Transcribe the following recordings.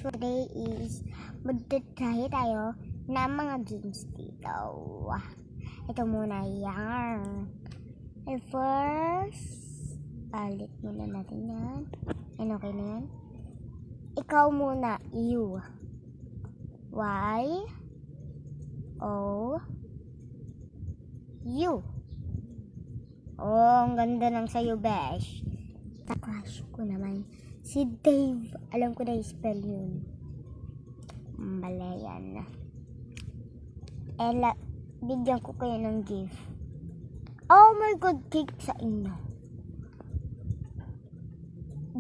for today is magtatahe tayo ng mga games dito. Ito muna yan. And first, palit muna natin yan. And okay na yan. Ikaw muna, U. Y. O. U. Oh, ang ganda ng sayo, besh. Crush ko naman si Dave. Alam ko na i-spell yun. Mali yan. Ella, bigyan ko kayo ng gift. Oh my God, cake sa inyo.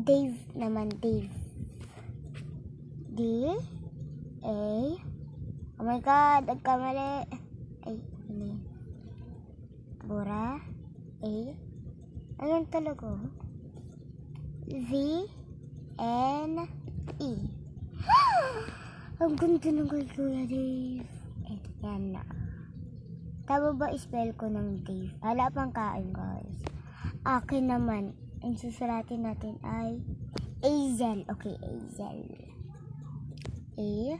Dave naman, Dave. D. A. Oh my God, nagkamali. Ay, ano yun? Bura. A. Ayun talaga. V. N. E. Ang ganda ng kay Kuya Dave. Yan na. Tama ba spell ko ng Dave? Wala pang kain, guys. Akin naman, ang susulatin natin ay Azel. Okay, Azel. A.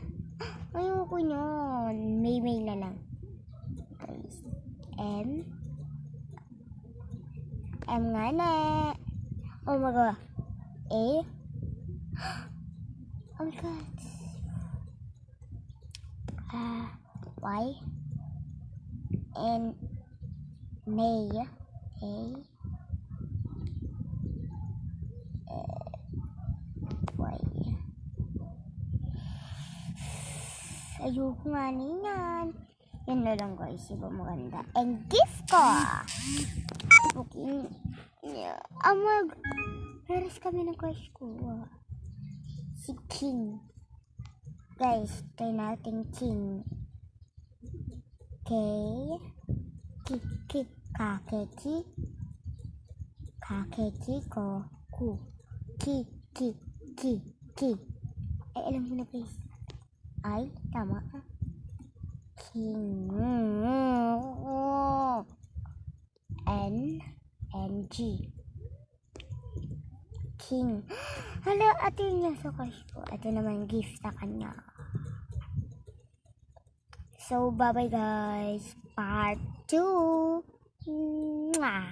Ayoko nyon. May na lang. Guys. M. M nga na. Oh my God. A. Oh my God. Y. N. May. A. Y. Ayoko nga niyan. Yan na lang, guys. Iba maganda. And gift ko. Okay. Yeah. Meron kami ng crush ko. Si King. Guys, try natin King. K. Kakeki. Kakeki ko. Ku. Ki. Ay, alam mo na, guys. Ay, tama. King. N. G. King. Hala, ate niya sa crush ko. Ito naman gift sa kanya. So, bye-bye guys. Part 2. Mwah.